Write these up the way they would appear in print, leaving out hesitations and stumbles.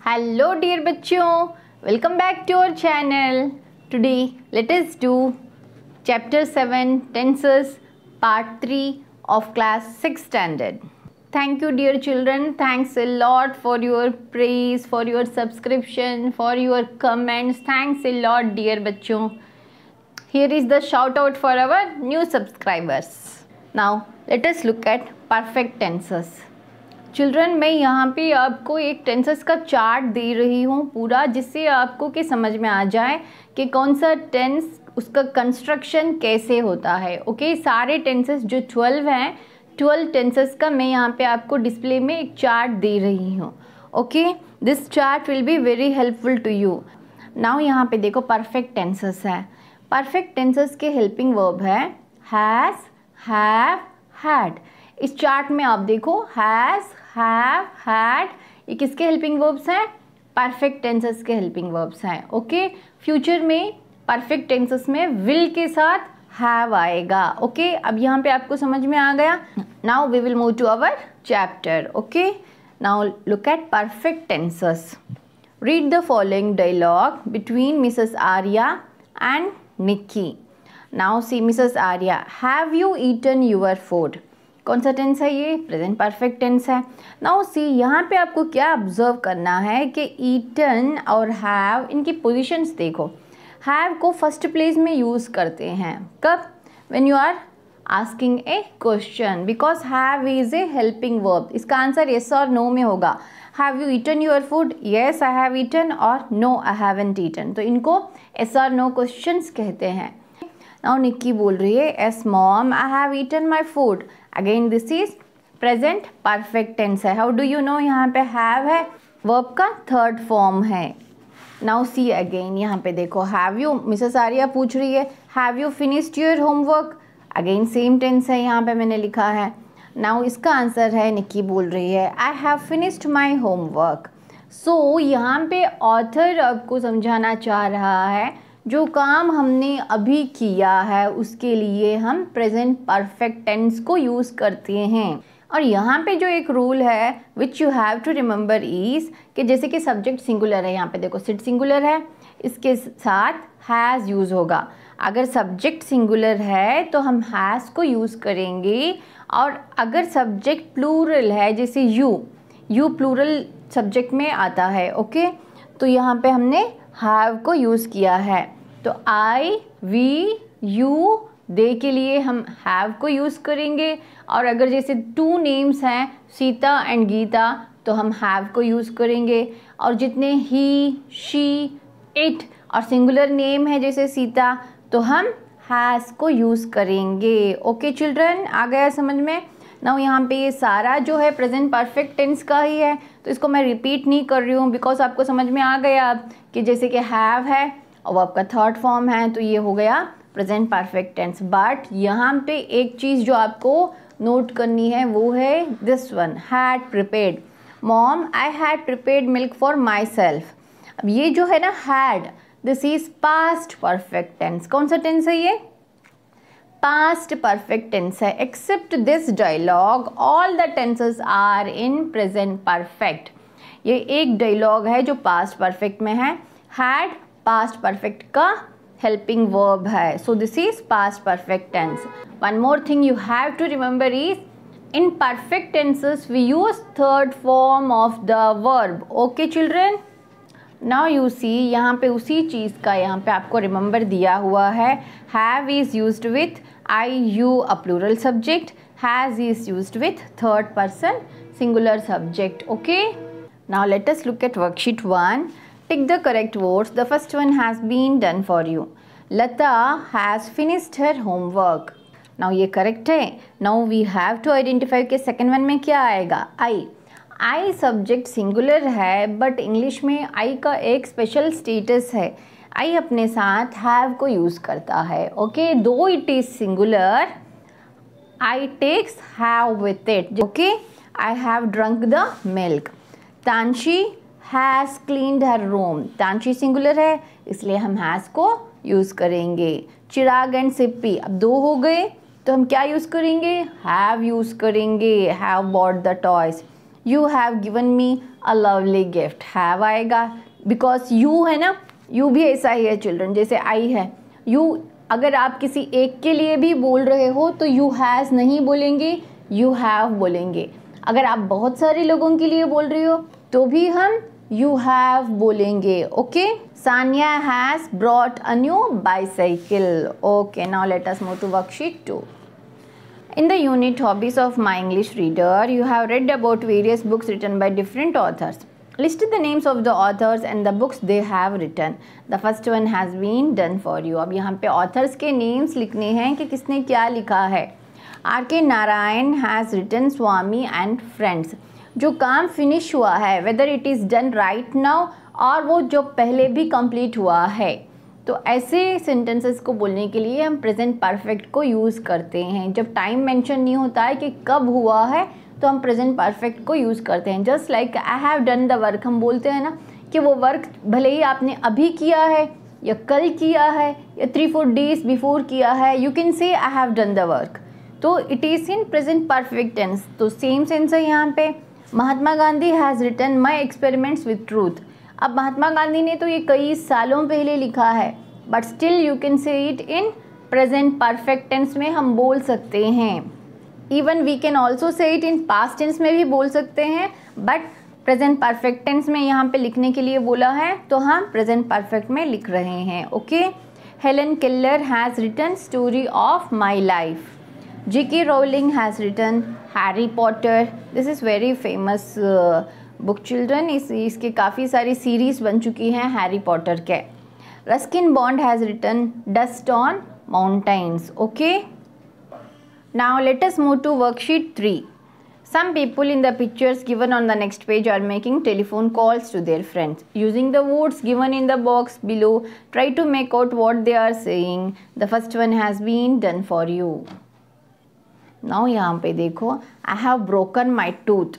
Hello dear बच्चों, welcome back to our channel. Today let us do chapter 7 tenses part 3 of class 6 standard. Thank you dear children, thanks a lot for your praise, for your subscription, for your comments. Thanks a lot dear बच्चों. Here is the shout out for our new subscribers. Now let us look at perfect tenses. Children, मैं यहाँ पे आपको एक tenses का chart दे रही हूँ पूरा, जिससे आपको कि समझ में आ जाए कि कौन सा टेंस, उसका कंस्ट्रक्शन कैसे होता है. ओके, सारे टेंसेस जो 12 हैं, 12 टेंसेस का मैं यहाँ पे आपको डिस्प्ले में एक चार्ट दे रही हूँ. Okay, this chart will be very helpful to you. Now यहाँ पे देखो परफेक्ट टेंसेस है. परफेक्ट टेंसेस के हेल्पिंग वर्ब है हैज़, हैव, हैड. इस चार्ट में आप देखो हैज़, हैव, हैड, ये किसके हेल्पिंग वर्ब्स हैं? परफेक्ट टेंसेस के हेल्पिंग वर्ब्स हैं. ओके, फ्यूचर में परफेक्ट टेंसेस में विल के साथ हैव आएगा. ओके, अब यहाँ पे आपको समझ में आ गया. Now we will move to our chapter. Okay, now look at perfect tenses. Read the following dialogue between Mrs Arya and Nikki. Now see Mrs Arya, have you eaten your food? कौन सा टेंस है ये? प्रेजेंट परफेक्ट टेंस है. Now see, यहाँ पे आपको क्या observe करना है कि ईटन और हैव, इनकी पोजीशंस देखो. हैव को फर्स्ट प्लेस में यूज़ करते हैं कब? When you are asking a question, because have is a helping verb. इसका आंसर येस और नो में होगा. Have you eaten your food? Yes I have eaten, और नो आई हैवंट ईटन. तो इनको येस और नो क्वेश्चंस कहते हैं. नाउ निक्की बोल रही है yes mom I have eaten my food. Again this is present perfect tense है. How do you know? यहाँ पे हैव है, वर्ब का थर्ड फॉर्म है. नाउ सी अगेन, यहाँ पे देखो हैव यू, मिसेस आर्या पूछ रही है have you finished your homework? Again same tense है, यहाँ पे मैंने लिखा है. नाउ इसका आंसर है, निक्की बोल रही है I have finished my homework. So यहाँ पे ऑथर आपको समझाना चाह रहा है जो काम हमने अभी किया है उसके लिए हम प्रेजेंट परफेक्ट टेंस को यूज़ करते हैं. और यहाँ पे जो एक रूल है which you have to remember is कि जैसे कि सब्जेक्ट सिंगुलर है, यहाँ पे देखो सिट सिंगुलर है, इसके साथ हैज़ यूज़ होगा. अगर सब्जेक्ट सिंगुलर है तो हम हैज़ को यूज़ करेंगे, और अगर सब्जेक्ट प्लूरल है जैसे यू प्लूरल सब्जेक्ट में आता है. ओके, तो यहाँ पे हमने हैव को यूज़ किया है. तो आई, वी, यू, दे के लिए हम हैव को यूज़ करेंगे. और अगर जैसे टू नेम्स हैं सीता एंड गीता तो हम हैव को यूज़ करेंगे. और जितने ही, शी, इट और सिंगुलर नेम है जैसे सीता तो हम हैज़ को यूज़ करेंगे. ओके चिल्ड्रन, आ गया समझ में? नाउ यहाँ पे ये सारा जो है प्रेजेंट परफेक्ट टेंस का ही है, तो इसको मैं रिपीट नहीं कर रही हूँ बिकॉज आपको समझ में आ गया कि जैसे कि हैव है और वो आपका थर्ड फॉर्म है, तो ये हो गया प्रेजेंट परफेक्ट टेंस. बट यहाँ पे एक चीज़ जो आपको नोट करनी है वो है this one, had prepared. Mom I had prepared milk for myself. अब ये जो है ना had, this is past perfect tense. कौन सा टेंस है ये? पास्ट परफेक्ट टेंस है. Except this dialogue all the tenses are in present perfect. ये एक डायलॉग है जो पास्ट परफेक्ट में है. हैड पास्ट परफेक्ट का हेल्पिंग वर्ब है, so this is past perfect tense. One more thing you have to remember is in perfect tenses we use third form of the verb. Okay children, now you see, यहाँ पे उसी चीज़ का यहाँ पे आपको remember दिया हुआ है. Have is used with I, you a plural subject. Has is used with third person singular subject. Okay, now let us look at worksheet 1. Pick the correct words. The first one has been done for you. Lata has finished her homework. Now ये correct है. Now we have to identify कि second one में क्या आएगा? I. I subject singular है, but English में I का एक special status है. I अपने साथ have को use करता है. Okay, though it is singular, I takes have with it. Okay, I have drunk the milk. Tanshi has cleaned her room. Tanshi singular है इसलिए हम हैज़ को यूज़ करेंगे. चिराग एंड सिप्पी, अब दो हो गए तो हम क्या यूज़ करेंगे? हैव यूज़ करेंगे. Have bought the toys. You have given me a lovely gift, have आएगा बिकॉज यू है ना, यू भी ऐसा ही है चिल्ड्रन, जैसे आई है। यू अगर आप किसी एक के लिए भी बोल रहे हो तो यू हैज़ नहीं बोलेंगे, यू हैव बोलेंगे। अगर आप बहुत सारे लोगों के लिए बोल रहे हो तो भी हम यू हैव बोलेंगे। Okay, Sania has brought a new bicycle. Okay, now let us move to worksheet 2. In the unit Hobbies of My English Reader, you have read about various books written by different authors. List the names of the authors and the books they have written. The first one has been done for you. अब यहाँ पे authors के names लिखने हैं कि किसने क्या लिखा है। R.K. Narayan has written Swami and Friends. जो काम फिनिश हुआ है, whether it is done right now और वो जो पहले भी complete हुआ है, तो ऐसे सेंटेंसेस को बोलने के लिए हम प्रेजेंट परफेक्ट को यूज़ करते हैं। जब टाइम मेंशन नहीं होता है कि कब हुआ है तो हम प्रेजेंट परफेक्ट को यूज़ करते हैं। Just like I have done the work, हम बोलते हैं ना कि वो वर्क भले ही आपने अभी किया है या कल किया है या 3-4 डेज बिफोर किया है, you can say I have done the work, तो it is in present perfect tense. तो सेम सेंस है यहाँ पे। Mahatma Gandhi has written my experiments with truth. अब महात्मा गांधी ने तो ये कई सालों पहले लिखा है, but still you can say it in present perfect tense में हम बोल सकते हैं। Even we can also say it in past tense में भी बोल सकते हैं, बट प्रेजेंट परफेक्ट टेंस में यहाँ पे लिखने के लिए बोला है तो हम प्रेजेंट परफेक्ट में लिख रहे हैं। Okay, Helen Keller has written story of my life. J.K. Rowling has written Harry Potter. This is very famous book children. इसके काफ़ी सारी सीरीज़ बन चुकी हैं हैरी पॉटर के। Ruskin Bond has written dust on mountains. Okay, now let us move to worksheet 3. Some people in the pictures given on the next page are making telephone calls to their friends. Using the words given in the box below, try to make out what they are saying. The first one has been done for you. Now यहाँ पे देखो, I have broken my tooth.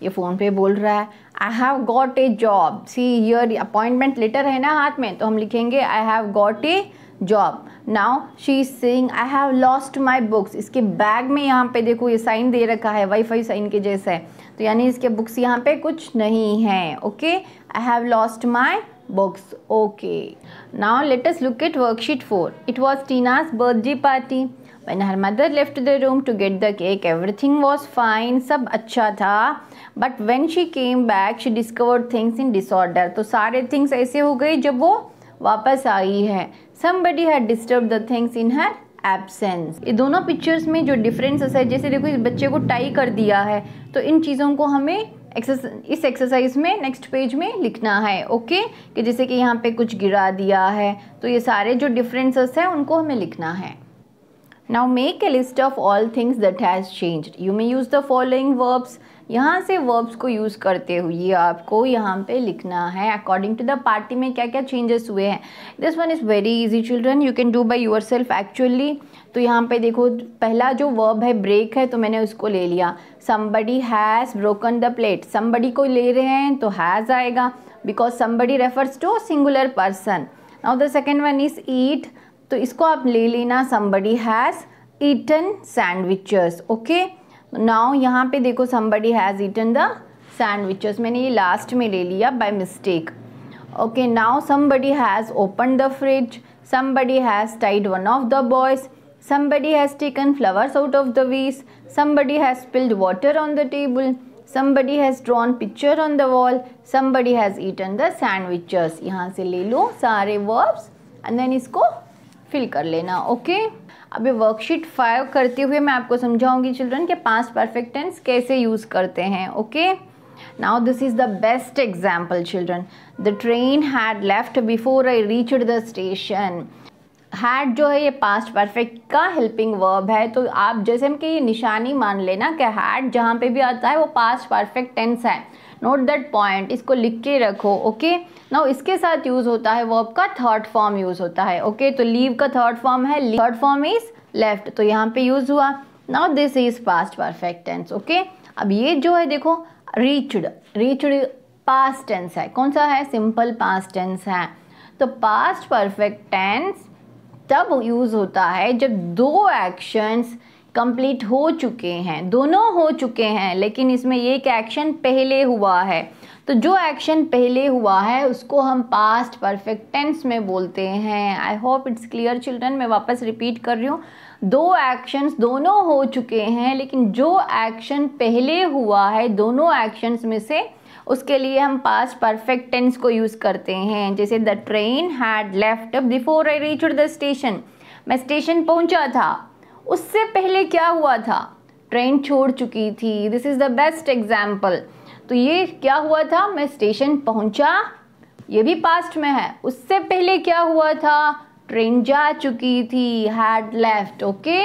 ये phone पे बोल रहा है I have got a job. See here appointment letter है ना हाथ में, तो हम लिखेंगे I have got a job. Now she is saying I have lost my books. इसके बैग में यहाँ पे देखो ये साइन दे रखा है, वाईफाई साइन के जैसा है, तो यानी इसके बुक्स यहाँ पे कुछ नहीं है। Okay, I have lost my books. Okay, now let us look at worksheet 4. It was Tina's birthday party. When her mother left the room to get the cake, everything was fine. सब अच्छा था. But when she came back, she discovered things in disorder. तो सारे things ऐसे हो गए जब वो वापस आई है. Somebody had disturbed the things in her absence. ये दोनों पिक्चर्स में जो डिफरेंसेस है, जैसे देखो इस बच्चे को टाई कर दिया है, तो इन चीज़ों को हमें इस एक्सरसाइज में नेक्स्ट पेज में लिखना है। ओके, कि जैसे कि यहाँ पे कुछ गिरा दिया है, तो ये सारे जो डिफरेंसेस हैं उनको हमें लिखना है। Now make a list of all things that has changed. You may use the following verbs. यहाँ से verbs को यूज़ करते हुए आपको यहाँ पे लिखना है according to the party में क्या क्या changes हुए हैं। This one is very easy children. You can do by yourself actually. तो यहाँ पे देखो पहला जो verb है break है, तो मैंने उसको ले लिया। Somebody has broken the plate. Somebody को ले रहे हैं तो has आएगा because somebody refers to singular person. Now the second one is eat. तो इसको आप ले लेना somebody has eaten sandwiches. Okay, now यहाँ पे देखो somebody has eaten the sandwiches, मैंने ये लास्ट में ले लिया by mistake. Okay, now somebody has opened the fridge. Somebody has tied one of the boys. Somebody has taken flowers out of the vase. Somebody has spilled water on the table. Somebody has drawn picture on the wall. Somebody has eaten the sandwiches. यहाँ से ले लो सारे verbs and then इसको fill कर लेना। Okay, अभी worksheet 5 करते हुए मैं आपको समझाऊंगी चिल्ड्रन के पास्ट परफेक्ट टेंस कैसे यूज़ करते हैं। Okay, now this is the best example children. The train had left before I reached the station. Had जो है ये पास्ट परफेक्ट का हेल्पिंग वर्ब है, तो आप जैसे हम कि ये निशानी मान लेना कि हैड जहाँ पे भी आता है वो पास्ट परफेक्ट टेंस है। नोट दैट पॉइंट, इसको लिख के रखो। ओके, नाउ इसके साथ यूज़ होता है वर्ब का थर्ड फॉर्म यूज़ होता है। ओके, तो लीव का थर्ड फॉर्म है, थर्ड फॉर्म इज लेफ्ट, तो यहाँ पे यूज़ हुआ। Now this is past perfect tense. Okay, अब ये जो है देखो रीच्ड, रीच्ड पास्ट टेंस है, कौन सा है, सिंपल पास्ट टेंस है। तो पास्ट परफेक्ट टेंस तब यूज़ होता है जब दो एक्शंस कंप्लीट हो चुके हैं, दोनों हो चुके हैं, लेकिन इसमें ये एक एक्शन पहले हुआ है। तो जो एक्शन पहले हुआ है उसको हम पास्ट परफेक्ट टेंस में बोलते हैं। I hope it's clear children. मैं वापस रिपीट कर रही हूँ, दो एक्शंस दोनों हो चुके हैं, लेकिन जो एक्शन पहले हुआ है दोनों एक्शंस में से, उसके लिए हम पास्ट परफेक्ट टेंस को यूज़ करते हैं। जैसे the train had left before I reached the station, मैं स्टेशन पहुंचा था, उससे पहले क्या हुआ था, ट्रेन छोड़ चुकी थी। This is the best example. तो ये क्या हुआ था, मैं स्टेशन पहुंचा, ये भी पास्ट में है, उससे पहले क्या हुआ था, ट्रेन जा चुकी थी, हैड लेफ्ट। ओके,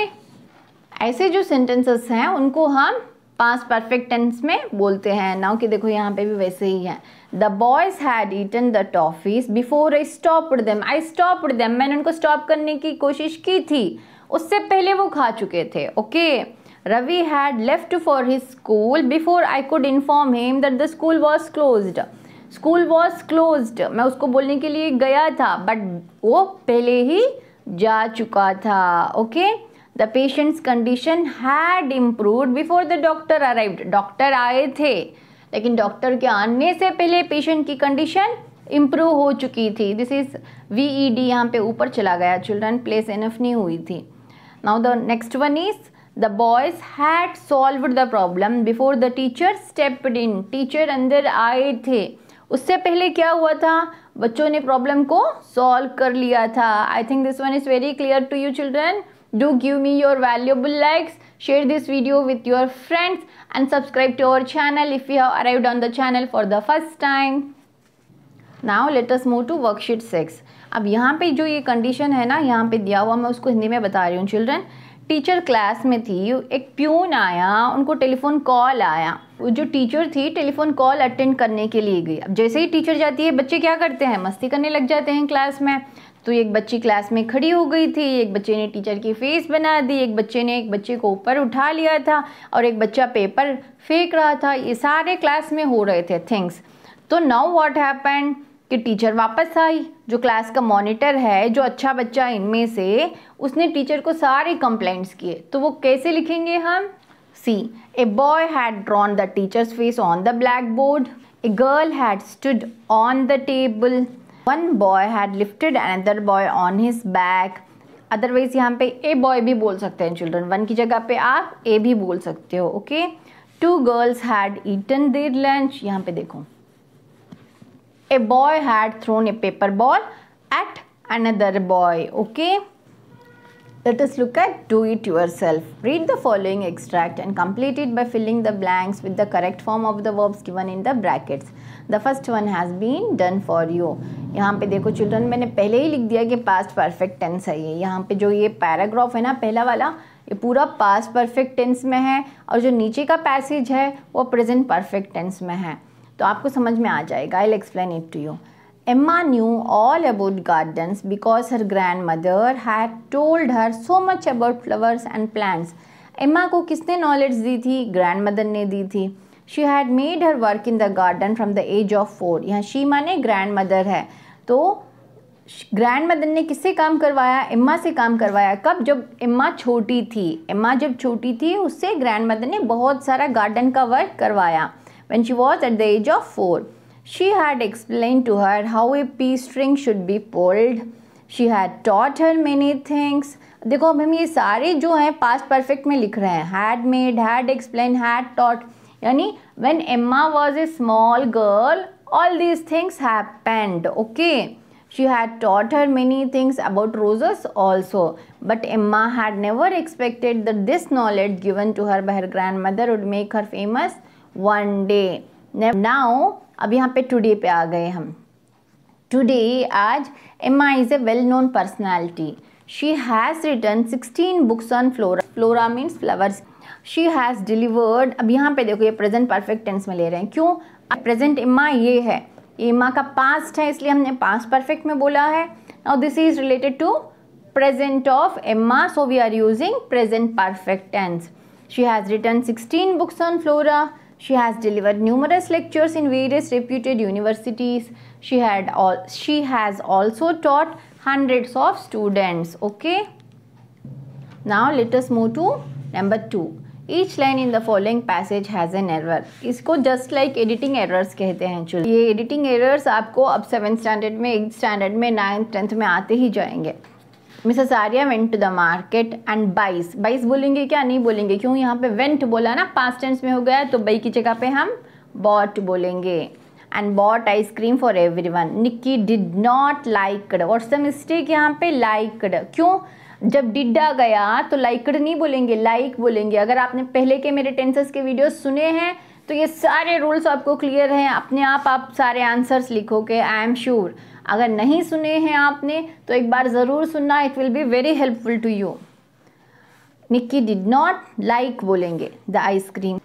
ऐसे जो सेंटेंसेस हैं उनको हम पास्ट परफेक्ट टेंस में बोलते हैं। नाउ कि देखो यहाँ पे भी वैसे ही है। The boys had eaten the toffees before I stopped them, I stopped them, मैंने उनको स्टॉप करने की कोशिश की थी, उससे पहले वो खा चुके थे। Okay, Ravi had left for his school before I could inform him that the school was closed, school was closed, मैं उसको बोलने के लिए गया था बट वो पहले ही जा चुका था। Okay, the patients condition had improved before the doctor arrived, doctor आए थे लेकिन डॉक्टर के आने से पहले पेशेंट की कंडीशन इम्प्रूव हो चुकी थी। दिस इज VED यहाँ पे ऊपर चला गया चिल्ड्रन, प्लेस इनफ नहीं हुई थी। Now the next one is the boys had solved the problem before the teacher stepped in, teacher अंदर आए थे, उससे पहले क्या हुआ था, बच्चों ने प्रॉब्लम को सॉल्व कर लिया था। I think this one is very clear to you children. Do give me your valuable likes, share this video with your friends and subscribe to our channel if you have arrived on the channel for the first time. Now let us move to worksheet 6. अब यहाँ पे जो ये condition है ना, यहाँ पे दिया हुआ, मैं उसको हिंदी में बता रही हूँ चिल्ड्रन। टीचर क्लास में थी, एक प्यून आया, उनको टेलीफोन कॉल आया, वो जो टीचर थी टेलीफोन कॉल अटेंड करने के लिए गई। अब जैसे ही टीचर जाती है बच्चे क्या करते हैं, मस्ती करने लग जाते हैं क्लास में। तो एक बच्ची क्लास में खड़ी हो गई थी, एक बच्चे ने टीचर की फेस बना दी, एक बच्चे ने एक बच्चे को ऊपर उठा लिया था और एक बच्चा पेपर फेंक रहा था। ये सारे क्लास में हो रहे थे थिंग्स। तो नाउ व्हाट हैपेंड कि टीचर वापस आई, जो क्लास का मॉनिटर है, जो अच्छा बच्चा इनमें से, उसने टीचर को सारे कंप्लेंट्स किए। तो वो कैसे लिखेंगे हम, see a boy had drawn the teacher's face on the black board, a girl had stood on the table, one boy had lifted another boy on his back. Otherwise यहाँ पे ए बॉय भी बोल सकते हैं children, one की जगह पे आप ए भी बोल सकते हो। Okay, two girls had eaten their lunch, यहाँ पे देखो, a boy had thrown a paper ball at another boy. Okay, let us look at do it yourself. Read the following extract and complete it by filling the blanks with the correct form of the verbs given in the brackets. The first one has been done for you. यहाँ पे देखो children, मैंने पहले ही लिख दिया कि past perfect tense है ये। यहाँ पे जो ये पैराग्राफ है ना, पहला वाला, ये पूरा पास्ट परफेक्ट टेंस में है और जो नीचे का पैसेज है वो प्रेजेंट परफेक्ट टेंस में है। तो आपको समझ में आ जाएगा। I'll explain it to you. Emma knew all about gardens because her grandmother had told her so much about flowers and plants. Emma को किसने नॉलेज दी थी, ग्रैंडमदर ने दी थी। She had made her work in the garden from the age of 4. यहाँ she माने grandmother है, तो grandmother ने किससे काम करवाया, एम्मा से काम करवाया। कब, जब एम्मा छोटी थी। एम्मा जब छोटी थी उससे ग्रैंडमदर ने बहुत सारा गार्डन का वर्क करवाया। When she was at the age of 4. She had explained to her how a pea string should be pulled. She had taught her many things. देखो अब हम ये सारे जो हैं पास्ट परफेक्ट में लिख रहे हैं, had made, had explained, had taught, यानी when Emma was a small girl all these things happened. Okay, she had taught her many things about roses also, but Emma had never expected that this knowledge given to her by her grandmother would make her famous one day. Now अब यहाँ पे today पे आ गए हम। Today, आज, Emma is a well known personality. She has written 16 books on flora, flora means flowers. She has delivered, अब यहाँ पे देखो ये प्रेजेंट परफेक्ट टेंस में ले रहे हैं। क्यों, प्रेजेंट एम्मा ये है, एम्मा का पास्ट है इसलिए हमने पास्ट परफेक्ट में बोला है। Now this is related to present of Emma, so we are using present perfect tense. She has written 16 books on flora. She has delivered numerous lectures in various reputed universities. She has also taught hundreds of students. Okay. Now let us move to number 2, each line in the following passage has an error. इसको just like editing errors कहते हैं। चलो, ये editing errors आपको अब 7th standard में, 8th standard में, 9th 10th में आते ही जाएंगे। Mrs Arya went to the market and buys. Buys बोलेंगे क्या? नहीं बोलेंगे, क्यों? यहाँ पे वेंट बोला ना, पास्ट टेंस में हो गया, तो बाई की जगह पे हम बॉट बोलेंगे। And bought ice cream for everyone. Nikki did not liked. What's the mistake यहाँ पे? लाइक्ड। क्यों? जब डिड आ गया तो लाइक्ड नहीं बोलेंगे, लाइक बोलेंगे। अगर आपने पहले के मेरे टेंसेस के वीडियोस सुने हैं तो ये सारे रूल्स आपको क्लियर हैं, अपने आप सारे आंसर्स लिखोगे, आई एम श्योर। अगर नहीं सुने हैं आपने तो एक बार ज़रूर सुनना, it will be very helpful to you. Nikki did not like बोलेंगे the ice cream,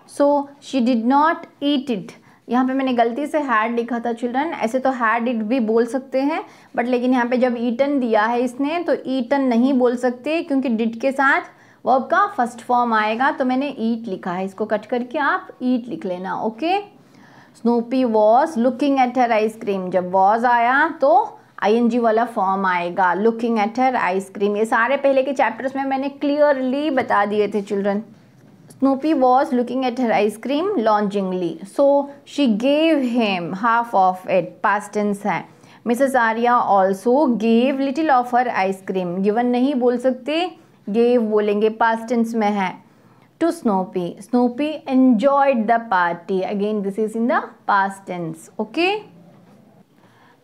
so she did not eat it. यहाँ पे मैंने गलती से हैड लिखा था चिल्ड्रन, ऐसे तो हैड इट भी बोल सकते हैं, बट लेकिन यहाँ पे जब ईटन दिया है इसने तो ईटन नहीं बोल सकते, क्योंकि डिड के साथ वर्ब का फर्स्ट फॉर्म आएगा, तो मैंने ईट लिखा है। इसको कट करके आप ईट लिख लेना, okay. Snoopy was looking at her ice cream. जब वॉज आया तो ING वाला फॉर्म आएगा, लुकिंग एट हर आइसक्रीम। ये सारे पहले के चैप्टर्स में मैंने क्लियरली बता दिए थे children. Snoopy was looking at her ice cream longingly, so she gave him half of it. Past tense है। Mrs. Arya also gave little of her ice cream. Given नहीं बोल सकते, gave बोलेंगे, past tense में है। To Snoopy. Snoopy enjoyed the party. Again, this is in the past tense. Okay.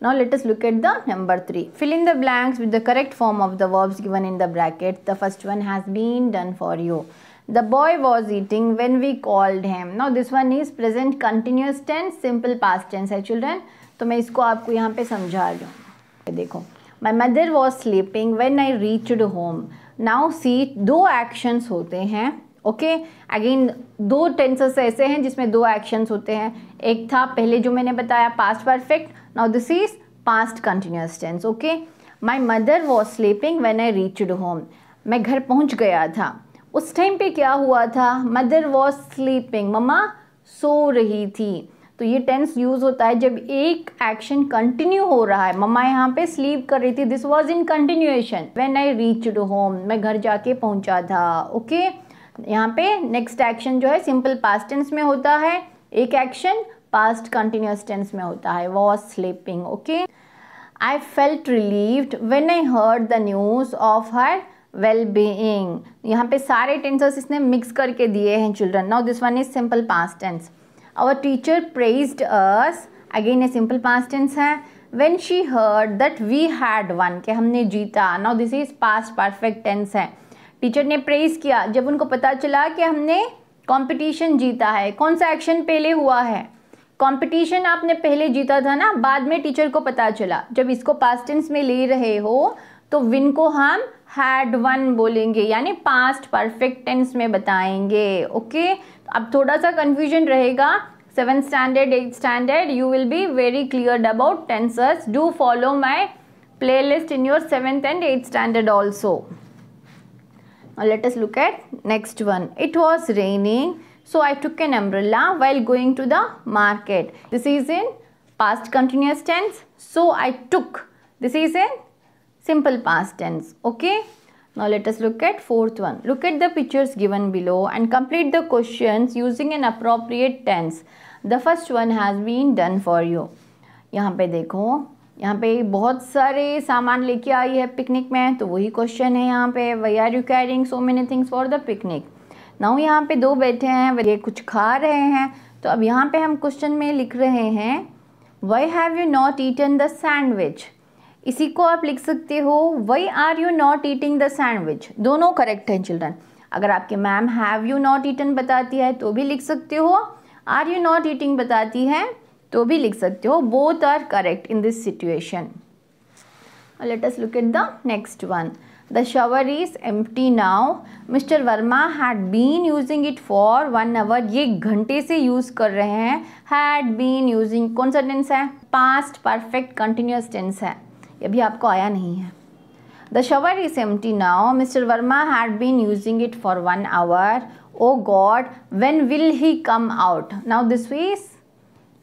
Now let us look at the number 3. Fill in the blanks with the correct form of the verbs given in the bracket. The first one has been done for you. The boy was eating when we called him. Now this one is present continuous tense, simple past tense है children, तो मैं इसको आपको यहाँ पे समझा रही हूँ। देखो, my mother was sleeping when I reached home. Now see, दो actions होते हैं, ओके। अगेन दो टेंसेस ऐसे हैं जिसमें दो एक्शंस होते हैं। एक था पहले जो मैंने बताया past perfect, now this is past continuous tense, okay. My mother was sleeping when I reached home. मैं घर पहुंच गया था, उस टाइम पे क्या हुआ था? मदर वॉज स्लीपिंग, मम्मा सो रही थी। तो ये टेंस यूज होता है जब एक एक्शन कंटिन्यू हो रहा है। मम्मा यहाँ पे स्लीप कर रही थी, this was in continuation. When I reached home, मैं घर जाके पहुंचा था, ओके। यहाँ पे नेक्स्ट एक्शन जो है सिंपल पास्ट टेंस में होता है, एक एक्शन पास्ट कंटिन्यूअस टेंस में होता है, was sleeping, okay. I felt relieved when I heard the news of her well being. यहाँ पे सारे टेंसेस इसने मिक्स करके दिए हैं children. Now this one is simple past tense. Our teacher praised us, again ये सिंपल पास्ट टेंस है। When she heard that we had won, कि हमने जीता। Now this is past perfect tense है। टीचर ने प्रेज किया जब उनको पता चला कि हमने कंपटीशन जीता है। कौन सा एक्शन पहले हुआ है? कंपटीशन आपने पहले जीता था ना, बाद में टीचर को पता चला। जब इसको पास्ट टेंस में ले रहे हो तो विन को हम हैड वन बोलेंगे, यानी पास्ट परफेक्ट टेंस में बताएंगे, ओके। अब थोड़ा सा कंफ्यूजन रहेगा, 7th standard 8th standard you will be very clear about tenses. Do follow my playlist in your 7th and 8th standard also. Now let us look at next one. It was raining, so I took an umbrella while going to the market. This is in past continuous tense. So I took. This is in simple past tense. Okay. Now let us look at fourth one. Look at the pictures given below and complete the questions using an appropriate tense. The first one has been done for you. यहाँ पे देखो, यहाँ पे बहुत सारे सामान लेके आई है पिकनिक में, तो वही क्वेश्चन है यहाँ पे। Why are you carrying so many things for the picnic. Now यहाँ पे दो बैठे हैं, ये कुछ खा रहे हैं, तो अब यहाँ पे हम क्वेश्चन में लिख रहे हैं why have you not eaten the sandwich. इसी को आप लिख सकते हो why are you not eating the sandwich. दोनों करेक्ट हैं चिल्ड्रन। अगर आपके ma'am have you not eaten बताती है तो भी लिख सकते हो, आर यू नॉट ईटिंग बताती है तो भी लिख सकते हो। Both are correct in this situation. Let us look at the next one. The shower is empty now. Mr Verma had been using it for 1 hour। ये घंटे से यूज कर रहे हैं। हैड बीन यूजिंग कौन सा टेंस है? पास्ट परफेक्ट कंटिन्यूअस टेंस है। ये भी आपको आया नहीं है। The shower is empty now. Mr Verma had been using it for 1 hour। Oh God when will he come out. Now this is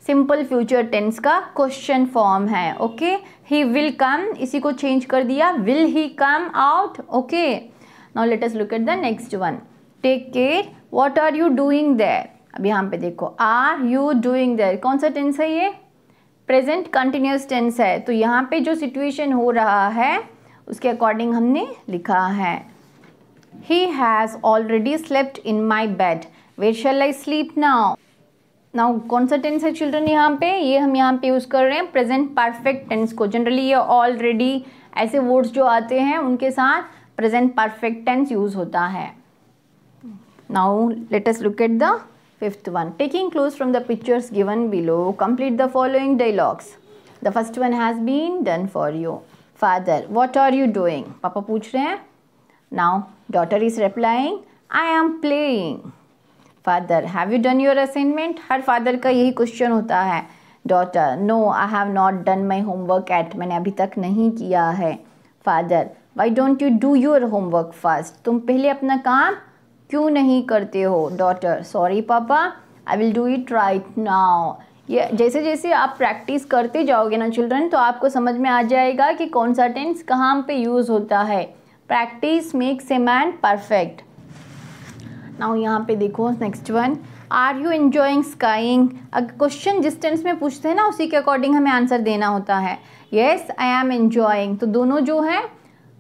simple future tense का क्वेश्चन फॉर्म है, okay. He will come, इसी को change कर दिया, will he come out, okay. Now let us look at the next one. Take care, what are you doing there. अब यहाँ पे देखो आर यू डूइंग देयर, कौन सा टेंस है ये, प्रेजेंट कंटिन्यूस टेंस है। तो यहाँ पे जो सिचुएशन हो रहा है उसके अकॉर्डिंग हमने लिखा है he has already slept in my bed, where shall I sleep now। Now कौन सा टेंस है चिल्ड्रन यहाँ पे, ये हम यहाँ पे यूज़ कर रहे हैं प्रेजेंट परफेक्ट टेंस को। जनरली ये ऑलरेडी ऐसे वर्ड्स जो आते हैं उनके साथ प्रेजेंट परफेक्ट टेंस यूज़ होता है। Now let us look at the fifth one. Taking clues from the pictures given below, complete the following dialogues. The first one has been done for you. Father, what are you doing, पापा पूछ रहे हैं। Now daughter is replying, I am playing. Father, have you done your assignment, her father का यही question होता है। Daughter, no I have not done my homework yet, मैंने अभी तक नहीं किया है। Father, why don't you do your homework first, तुम पहले अपना काम क्यों नहीं करते हो। डॉटर, सॉरी पापा, I will do it right now. ये जैसे जैसे आप प्रैक्टिस करते जाओगे ना चिल्ड्रन, तो आपको समझ में आ जाएगा कि कौन सा टेंस कहाँ पे यूज़ होता है। Practice makes a man perfect. Now यहाँ पे देखो next one, are you enjoying skiing. अगर क्वेश्चन जिस टेंस में पूछते हैं ना उसी के अकॉर्डिंग हमें आंसर देना होता है। येस आई एम एंजॉइंग, तो दोनों जो है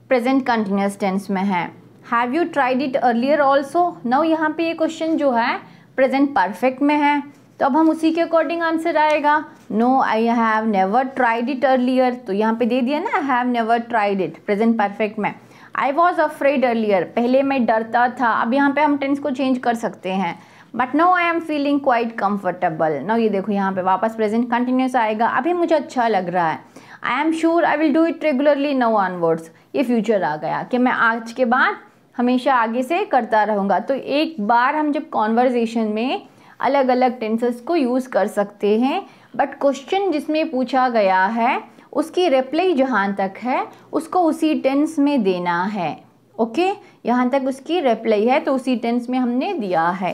प्रेजेंट कंटिन्यूस टेंस में है। Have you tried it earlier also, now यहाँ पे ये क्वेश्चन जो है प्रेजेंट परफेक्ट में है, तो अब हम उसी के अकॉर्डिंग आंसर आएगा। No I have never tried it earlier, तो यहाँ पे दे दिया ना have never tried it present perfect में। आई वॉज अफ्रेड अर्लियर, पहले मैं डरता था, अब यहाँ पे हम टेंस को चेंज कर सकते हैं। But now I am feeling quite comfortable, now ये देखो यहाँ पे वापस प्रेजेंट कंटिन्यूस आएगा, अभी मुझे अच्छा लग रहा है। I am sure I will do it regularly now onwards, ये फ्यूचर आ गया कि मैं आज के बाद हमेशा आगे से करता रहूँगा। तो एक बार हम जब कॉन्वर्जेशन में अलग अलग टेंसेस को यूज़ कर सकते हैं, बट क्वेश्चन जिसमें पूछा गया है उसकी रिप्लाई जहाँ तक है उसको उसी टेंस में देना है। ओके, यहाँ तक उसकी रिप्लाई है तो उसी टेंस में हमने दिया है।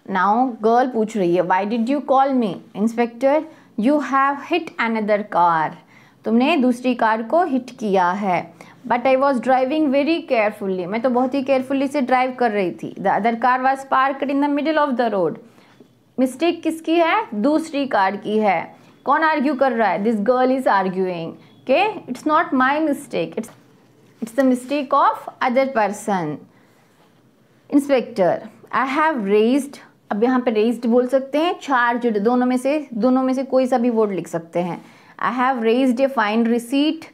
नाउ गर्ल पूछ रही है, why did you call me. Inspector, you have hit another car, तुमने दूसरी कार को हिट किया है। But I was driving very carefully, मैं तो बहुत ही केयरफुली से ड्राइव कर रही थी। The other car was parked in the middle of the road, mistake किसकी है, दूसरी कार की है। कौन आर्ग्यू कर रहा है, दिस गर्ल इज आर्ग्यूइंग के it's not my mistake, it's the mistake of other person. Inspector, I have raised, अब यहाँ पे रेज्ड बोल सकते हैं, चार्ज्ड, दोनों में से कोई सा भी वर्ड लिख सकते हैं। I have raised a fine receipt,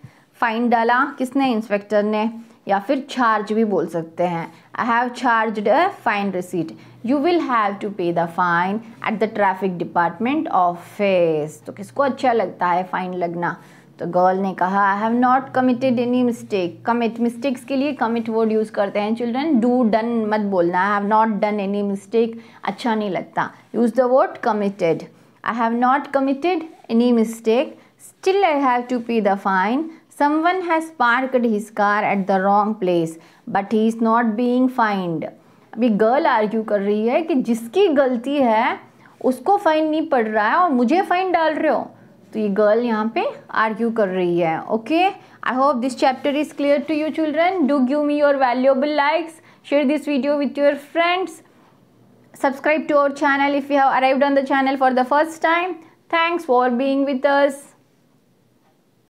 fine डाला किसने, इंस्पेक्टर ने, या फिर चार्ज भी बोल सकते हैं। I have charged a fine receipt, you will have to pay the fine at the traffic department office. तो किसको अच्छा लगता है फाइन लगना, तो गर्ल ने कहा आई have not committed any mistake. Commit, mistakes के लिए कमिट वर्ड यूज़ करते हैं चिल्ड्रन, डू डन मत बोलना। I have not done any mistake अच्छा नहीं लगता, use the word committed. I have not committed any mistake, still I have to pay the fine. Someone has parked his car at the wrong place, but he is not being fined. अभी girl argue कर रही है कि जिसकी गलती है उसको fine नहीं पड़ रहा है और मुझे फाइन डाल रहे हो, तो ये गर्ल यहाँ पे आर्ग्यू कर रही है। Okay, I hope this chapter is clear to you children. Do give me your valuable likes, share this video with your friends, subscribe to our channel if you have arrived on the channel for the first time. Thanks for being with us.